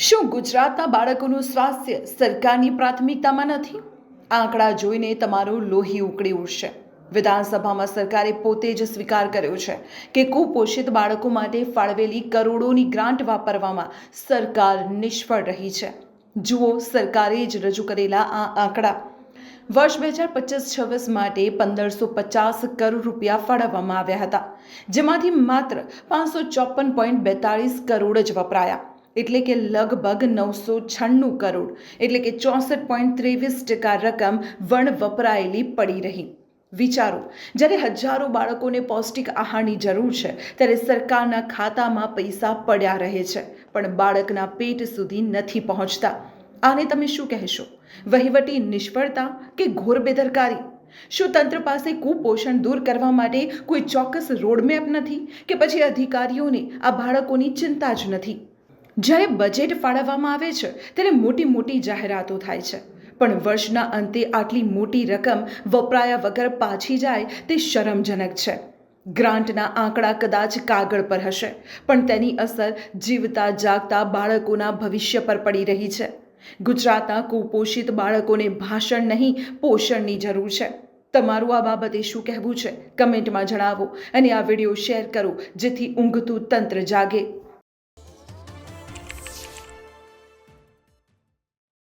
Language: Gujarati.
શું ગુજરાતના બાળકોનું સ્વાસ્થ્ય સરકારની પ્રાથમિકતામાં નથી? આંકડા જોઈને તમારું લોહી ઉકળી ઉઠશે. વિધાનસભામાં સરકારે પોતે જ સ્વીકાર કર્યો છે કે કુપોષિત બાળકો માટે ફાળવેલી કરોડોની ગ્રાન્ટ વાપરવામાં સરકાર નિષ્ફળ રહી છે. જુઓ સરકારે જ રજૂ કરેલા આ આંકડા. વર્ષ 2025-26 માટે 1550 કરોડ રૂપિયા ફાળવવામાં આવ્યા હતા, જેમાંથી માત્ર 554.42 કરોડ જ વપરાયા. એટલે કે લગભગ 996 કરોડ એટલે કે 64.23% રકમ વણ વપરાયેલી પડી રહી. વિચારો, જ્યારે હજારો બાળકોને પૌષ્ટિક આહારની જરૂર છે ત્યારે સરકારના ખાતામાં પૈસા પડ્યા રહે છે, પણ બાળકના પેટ સુધી નથી પહોંચતા. આને તમે શું કહેશો? વહીવટી નિષ્ફળતા કે ઘોર બેદરકારી? શું તંત્ર પાસે કુપોષણ દૂર કરવા માટે કોઈ ચોક્કસ રોડમેપ નથી, કે પછી અધિકારીઓને આ બાળકોની ચિંતા જ નથી? જ્યારે બજેટ ફાળવવામાં આવે છે ત્યારે મોટી મોટી જાહેરાતો થાય છે, પણ વર્ષના અંતે આટલી મોટી રકમ વપરાયા વગર પાછી જાય તે શરમજનક છે. ગ્રાન્ટના આંકડા કદાચ કાગળ પર હશે, પણ તેની અસર જીવતા જાગતા બાળકોના ભવિષ્ય પર પડી રહી છે. ગુજરાતના કુપોષિત બાળકોને ભાષણ નહીં, પોષણની જરૂર છે. તમારું આ બાબતે શું કહેવું છે? કમેન્ટમાં જણાવો અને આ વિડીયો શેર કરો, જેથી ઊંઘતું તંત્ર જાગે.